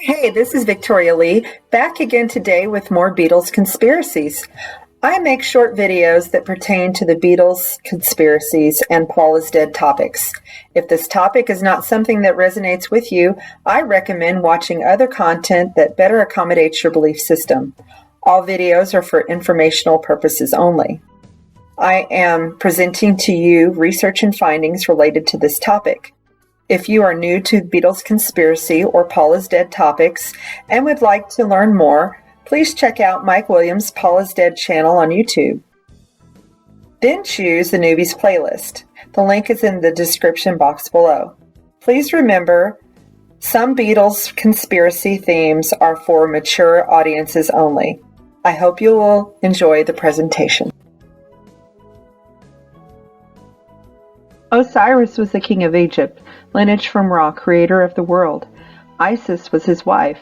Hey, this is Victoria Leigh, back again today with more Beatles conspiracies. I make short videos that pertain to the Beatles conspiracies and Paul is dead topics. If this topic is not something that resonates with you, I recommend watching other content that better accommodates your belief system. All videos are for informational purposes only. I am presenting to you research and findings related to this topic. If you are new to Beatles conspiracy or Paul is dead topics and would like to learn more, please check out Mike Williams' Paul is Dead channel on YouTube. Then choose the Newbies playlist. The link is in the description box below. Please remember, some Beatles conspiracy themes are for mature audiences only. I hope you will enjoy the presentation. Osiris was the king of Egypt, lineage from Ra, creator of the world. Isis was his wife.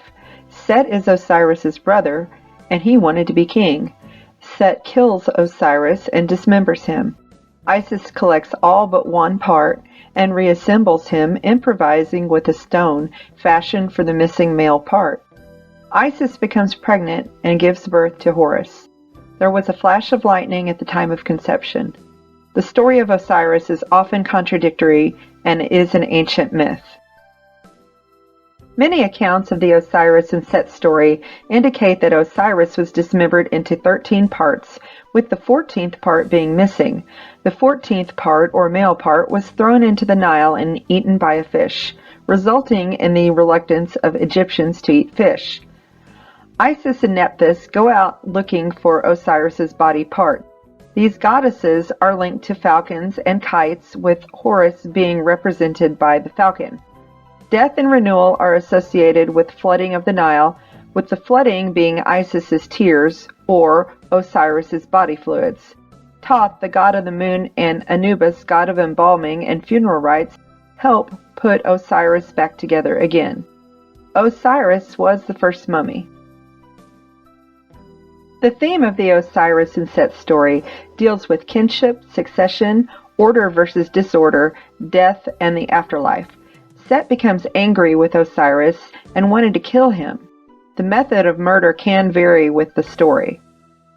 Set is Osiris's brother, and he wanted to be king. Set kills Osiris and dismembers him. Isis collects all but one part and reassembles him, improvising with a stone fashioned for the missing male part. Isis becomes pregnant and gives birth to Horus. There was a flash of lightning at the time of conception. The story of Osiris is often contradictory and is an ancient myth. Many accounts of the Osiris and Set story indicate that Osiris was dismembered into 13 parts, with the 14th part being missing. The 14th part, or male part, was thrown into the Nile and eaten by a fish, resulting in the reluctance of Egyptians to eat fish. Isis and Nephthys go out looking for Osiris's body part. These goddesses are linked to falcons and kites, with Horus being represented by the falcon. Death and renewal are associated with flooding of the Nile, with the flooding being Isis's tears or Osiris's body fluids. Thoth, the god of the moon, and Anubis, god of embalming and funeral rites, help put Osiris back together again. Osiris was the first mummy. The theme of the Osiris and Set story deals with kinship, succession, order versus disorder, death, and the afterlife. Set becomes angry with Osiris and wanted to kill him. The method of murder can vary with the story.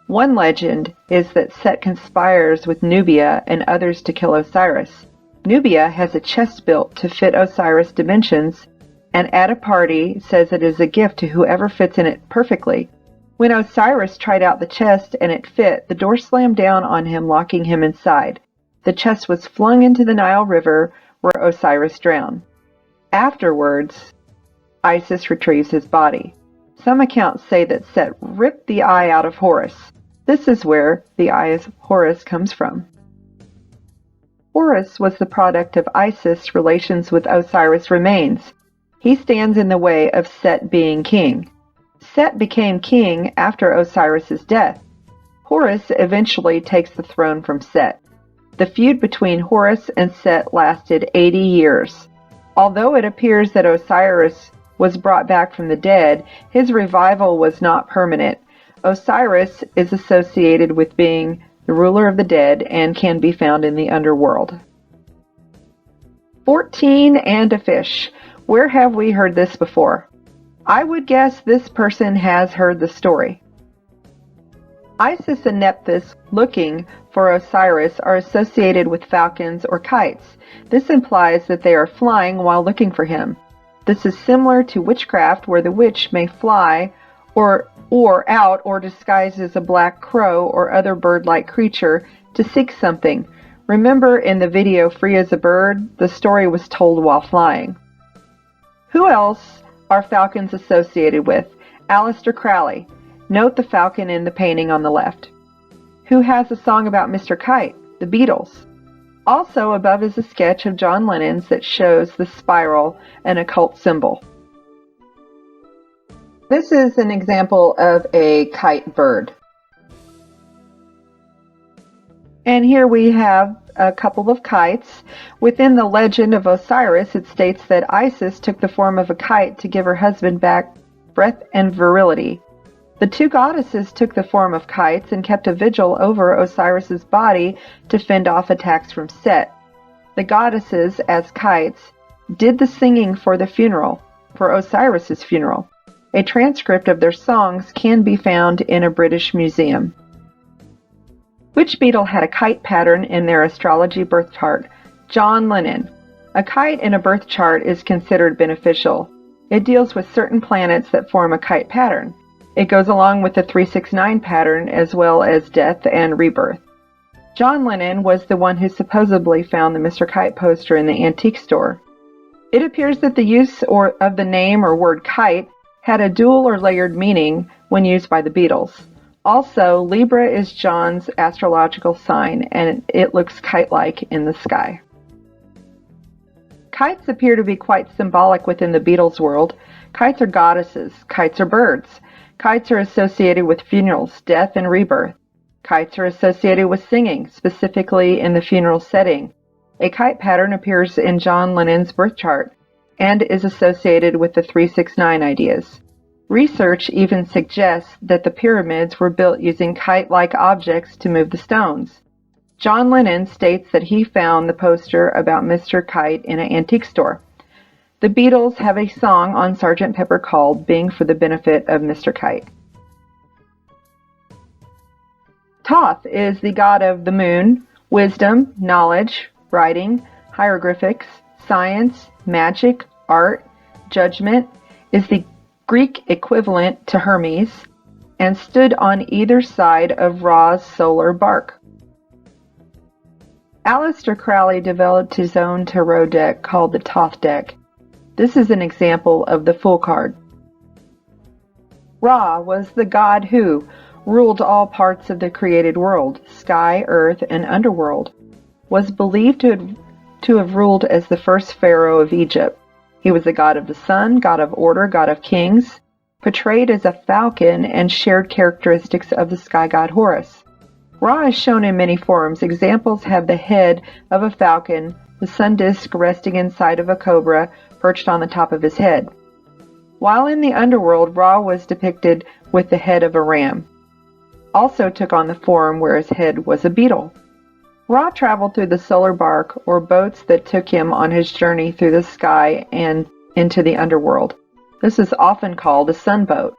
One legend is that Set conspires with Nubia and others to kill Osiris. Nubia has a chest built to fit Osiris' dimensions, and at a party says it is a gift to whoever fits in it perfectly. When Osiris tried out the chest and it fit, the door slammed down on him, locking him inside. The chest was flung into the Nile River, where Osiris drowned. Afterwards, Isis retrieves his body. Some accounts say that Set ripped the eye out of Horus. This is where the eye of Horus comes from. Horus was the product of Isis' relations with Osiris remains. He stands in the way of Set being king. Set became king after Osiris's death. Horus eventually takes the throne from Set. The feud between Horus and Set lasted 80 years. Although it appears that Osiris was brought back from the dead, his revival was not permanent. Osiris is associated with being the ruler of the dead and can be found in the underworld. 14 and a fish. Where have we heard this before? I would guess this person has heard the story. Isis and Nephthys looking for Osiris are associated with falcons or kites. This implies that they are flying while looking for him. This is similar to witchcraft, where the witch may fly or out or disguise as a black crow or other bird-like creature to seek something. Remember in the video Free as a Bird, the story was told while flying. Who else are falcons associated with? Aleister Crowley. Note the falcon in the painting on the left. Who has a song about Mr. Kite? The Beatles. Also above is a sketch of John Lennon's that shows the spiral, an occult symbol. This is an example of a kite bird. And here we have a couple of kites. Within the legend of Osiris, it states that Isis took the form of a kite to give her husband back breath and virility. The two goddesses took the form of kites and kept a vigil over Osiris's body to fend off attacks from Set. The goddesses, as kites, did the singing for the funeral. for Osiris's funeral. A transcript of their songs can be found in a British museum. Which Beatle had a kite pattern in their astrology birth chart? John Lennon. A kite in a birth chart is considered beneficial. It deals with certain planets that form a kite pattern. It goes along with the 369 pattern as well as death and rebirth. John Lennon was the one who supposedly found the Mr. Kite poster in the antique store. It appears that the use of the name or word kite had a dual or layered meaning when used by the Beatles. Also, Libra is John's astrological sign, and it looks kite-like in the sky. Kites appear to be quite symbolic within the Beatles world. Kites are goddesses. Kites are birds. Kites are associated with funerals, death, and rebirth. Kites are associated with singing, specifically in the funeral setting. A kite pattern appears in John Lennon's birth chart and is associated with the 369 ideas. Research even suggests that the pyramids were built using kite-like objects to move the stones. John Lennon states that he found the poster about Mr. Kite in an antique store. The Beatles have a song on Sgt. Pepper called Being for the Benefit of Mr. Kite. Thoth is the god of the moon, wisdom, knowledge, writing, hieroglyphics, science, magic, art, judgment, is the Greek equivalent to Hermes, and stood on either side of Ra's solar bark. Aleister Crowley developed his own tarot deck called the Thoth deck. This is an example of the Fool card. Ra was the god who ruled all parts of the created world, sky, earth, and underworld, was believed to have ruled as the first pharaoh of Egypt. He was the god of the sun, god of order, god of kings, portrayed as a falcon, and shared characteristics of the sky god Horus. Ra is shown in many forms. Examples have the head of a falcon, the sun disk resting inside of a cobra perched on the top of his head. While in the underworld, Ra was depicted with the head of a ram. Also took on the form where his head was a beetle. Ra traveled through the solar bark, or boats that took him on his journey through the sky and into the underworld. This is often called a sunboat.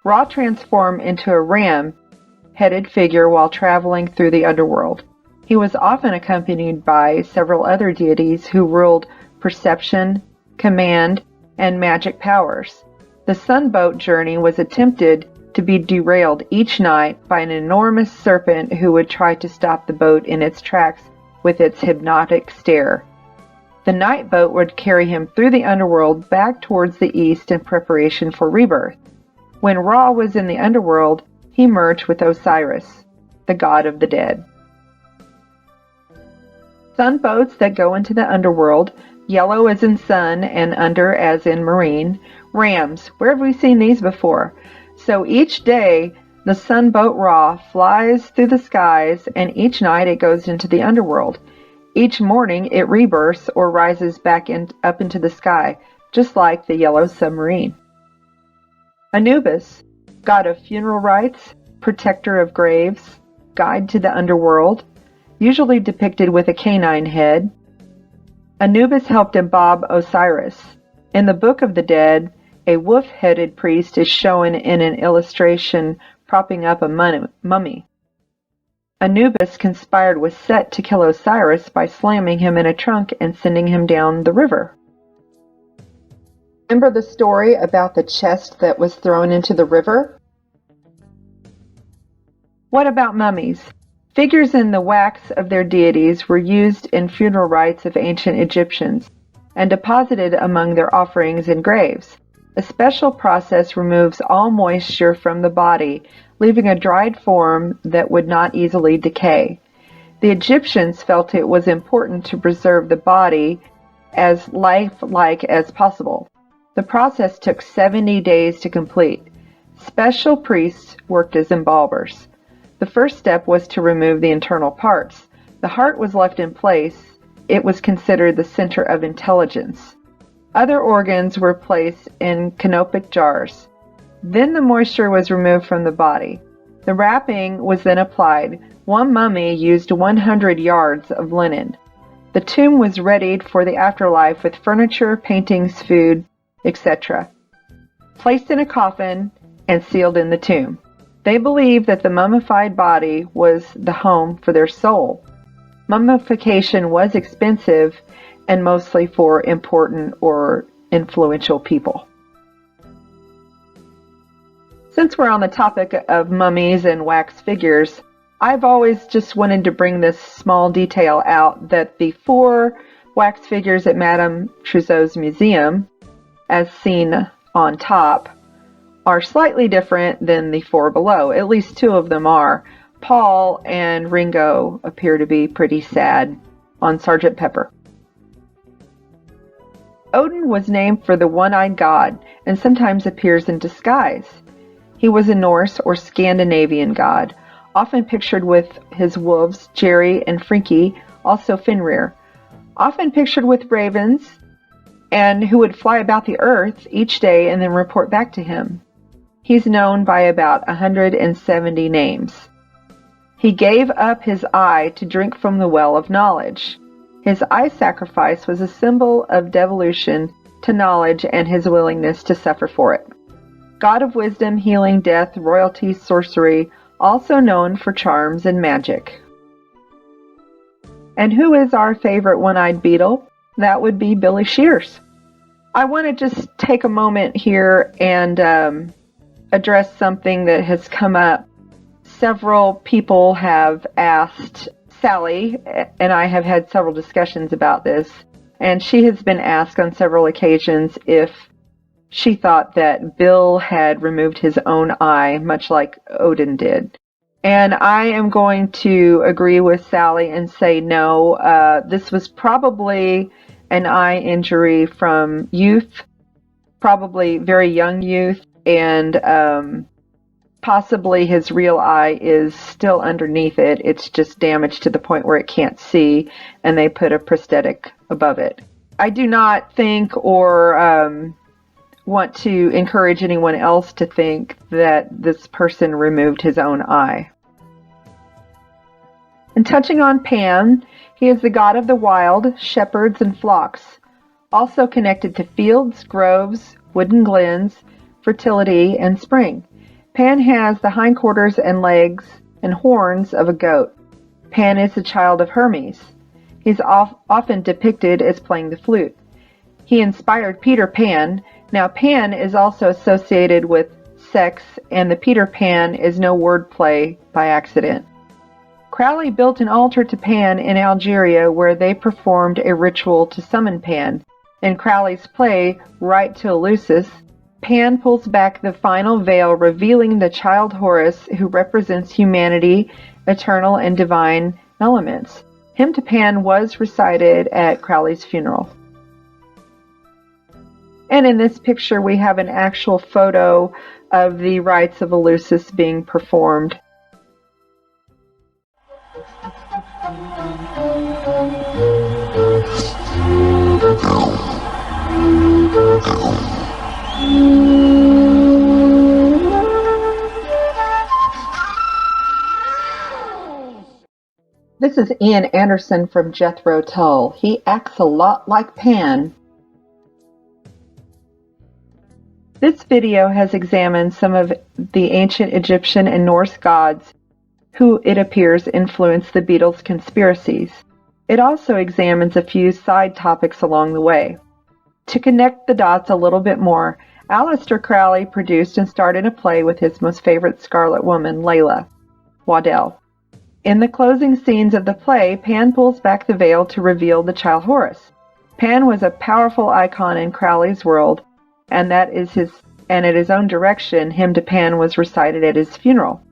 Ra transformed into a ram-headed figure while traveling through the underworld. He was often accompanied by several other deities who ruled perception, command, and magic powers. The sunboat journey was attempted to be derailed each night by an enormous serpent who would try to stop the boat in its tracks with its hypnotic stare. The night boat would carry him through the underworld back towards the east in preparation for rebirth. When Ra was in the underworld, he merged with Osiris, the god of the dead. Sunboats that go into the underworld, yellow as in sun and under as in marine. Rams, where have we seen these before? So each day, the sunboat Ra flies through the skies, and each night it goes into the underworld. Each morning it rebirths or rises back up into the sky, just like the yellow submarine. Anubis, god of funeral rites, protector of graves, guide to the underworld, usually depicted with a canine head. Anubis helped embalm Osiris. In the Book of the Dead, a wolf-headed priest is shown in an illustration propping up a mummy. Anubis conspired with Sept to kill Osiris by slamming him in a trunk and sending him down the river. Remember the story about the chest that was thrown into the river? What about mummies? Figures in the wax of their deities were used in funeral rites of ancient Egyptians and deposited among their offerings and graves. A special process removes all moisture from the body, leaving a dried form that would not easily decay. The Egyptians felt it was important to preserve the body as lifelike as possible. The process took 70 days to complete. Special priests worked as embalmers. The first step was to remove the internal parts. The heart was left in place. It was considered the center of intelligence. Other organs were placed in canopic jars. Then the moisture was removed from the body. The wrapping was then applied. One mummy used 100 yards of linen. The tomb was readied for the afterlife with furniture, paintings, food, etc., placed in a coffin and sealed in the tomb. They believed that the mummified body was the home for their soul. Mummification was expensive and mostly for important or influential people. Since we're on the topic of mummies and wax figures, I've always just wanted to bring this small detail out that the 4 wax figures at Madame Tussauds Museum, as seen on top, are slightly different than the 4 below. At least 2 of them are. Paul and Ringo appear to be pretty sad on Sgt. Pepper. Odin was named for the one-eyed god and sometimes appears in disguise. He was a Norse or Scandinavian god, often pictured with his wolves, Jerry and Frinky, also Fenrir, often pictured with ravens, and who would fly about the earth each day and then report back to him. He's known by about 170 names. He gave up his eye to drink from the well of knowledge. His eye sacrifice was a symbol of devolution to knowledge and his willingness to suffer for it. God of wisdom, healing, death, royalty, sorcery, also known for charms and magic. And who is our favorite one-eyed beetle? That would be Billy Shears. I want to just take a moment here and address something that has come up. Several people have asked Sally, and I have had several discussions about this, and she has been asked on several occasions if she thought that Bill had removed his own eye, much like Odin did. And I am going to agree with Sally and say no. This was probably an eye injury from youth, probably very young youth, and possibly his real eye is still underneath it. It's just damaged to the point where it can't see, and they put a prosthetic above it. I do not think or want to encourage anyone else to think that this person removed his own eye. And touching on Pan, he is the god of the wild, shepherds, and flocks, also connected to fields, groves, wooded glens, fertility, and spring. Pan has the hindquarters and legs and horns of a goat. Pan is the child of Hermes. He's often depicted as playing the flute. He inspired Peter Pan. Now, Pan is also associated with sex, and the Peter Pan is no wordplay by accident. Crowley built an altar to Pan in Algeria where they performed a ritual to summon Pan. In Crowley's play, Rite to Eleusis, Pan pulls back the final veil, revealing the child Horus, who represents humanity, eternal and divine elements. Hymn to Pan was recited at Crowley's funeral. And in this picture, we have an actual photo of the rites of Eleusis being performed. This is Ian Anderson from Jethro Tull. He acts a lot like Pan. This video has examined some of the ancient Egyptian and Norse gods who, it appears, influenced the Beatles' conspiracies. It also examines a few side topics along the way. To connect the dots a little bit more, Aleister Crowley produced and starred in a play with his most favorite Scarlet Woman, Layla Waddell. In the closing scenes of the play, Pan pulls back the veil to reveal the child Horus. Pan was a powerful icon in Crowley's world, and at his own direction, Hymn to Pan was recited at his funeral.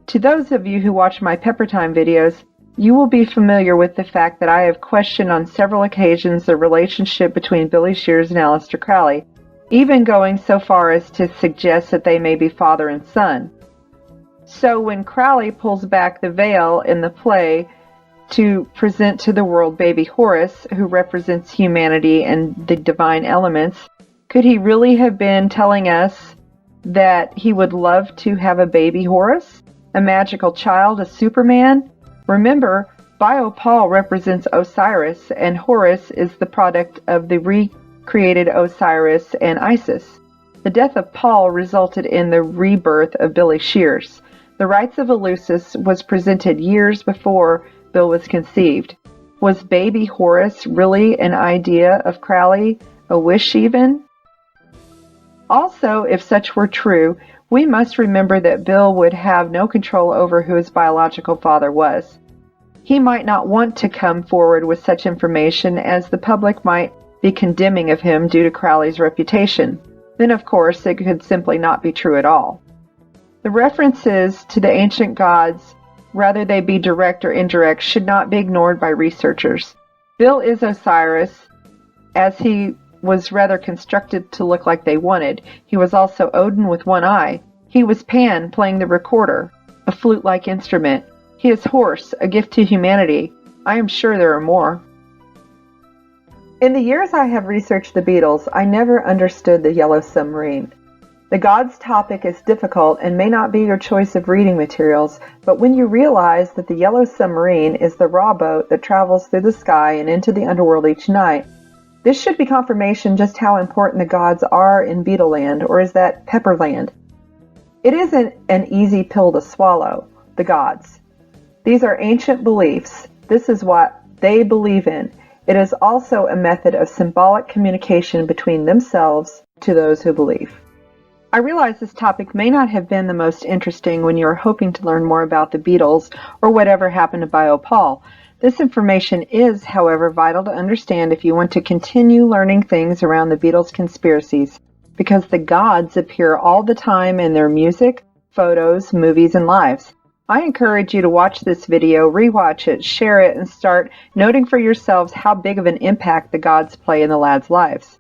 To those of you who watch my Pepper Time videos, you will be familiar with the fact that I have questioned on several occasions the relationship between Billy Shears and Aleister Crowley, even going so far as to suggest that they may be father and son. So when Crowley pulls back the veil in the play to present to the world baby Horus, who represents humanity and the divine elements, could he really have been telling us that he would love to have a baby Horus? A magical child, a Superman? Remember, Bio Paul represents Osiris, and Horus is the product of the created Osiris and Isis. The death of Paul resulted in the rebirth of Billy Shears. The rites of Eleusis was presented years before Bill was conceived. Was baby Horus really an idea of Crowley, a wish even? Also, if such were true, we must remember that Bill would have no control over who his biological father was. He might not want to come forward with such information, as the public might be condemning of him due to Crowley's reputation. Then, of course, it could simply not be true at all. The references to the ancient gods, whether they be direct or indirect, should not be ignored by researchers. Bill is Osiris, as he was rather constructed to look like they wanted. He was also Odin with one eye. He was Pan, playing the recorder, a flute-like instrument. He is Horse, a gift to humanity. I am sure there are more. In the years I have researched the Beatles, I never understood the Yellow Submarine. The gods topic is difficult and may not be your choice of reading materials, but when you realize that the Yellow Submarine is the raw boat that travels through the sky and into the underworld each night, this should be confirmation just how important the gods are in Beatleland, or is that Pepperland? It isn't an easy pill to swallow, the gods. These are ancient beliefs. This is what they believe in. It is also a method of symbolic communication between themselves to those who believe. I realize this topic may not have been the most interesting when you are hoping to learn more about the Beatles or whatever happened to Bio Paul. This information is, however, vital to understand if you want to continue learning things around the Beatles conspiracies, because the gods appear all the time in their music, photos, movies, and lives. I encourage you to watch this video, rewatch it, share it, and start noting for yourselves how big of an impact the gods play in the lads' lives.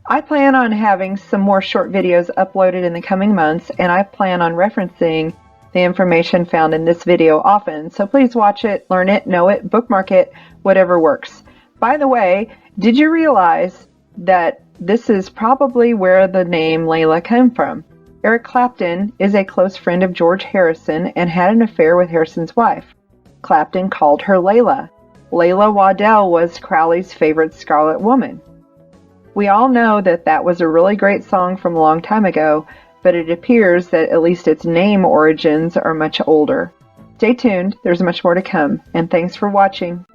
I plan on having some more short videos uploaded in the coming months, and I plan on referencing the information found in this video often, so please watch it, learn it, know it, bookmark it, whatever works. By the way, did you realize that this is probably where the name Layla came from? Eric Clapton is a close friend of George Harrison and had an affair with Harrison's wife. Clapton called her Layla. Layla Waddell was Crowley's favorite Scarlet Woman. We all know that that was a really great song from a long time ago, but it appears that at least its name origins are much older. Stay tuned, there's much more to come, and thanks for watching.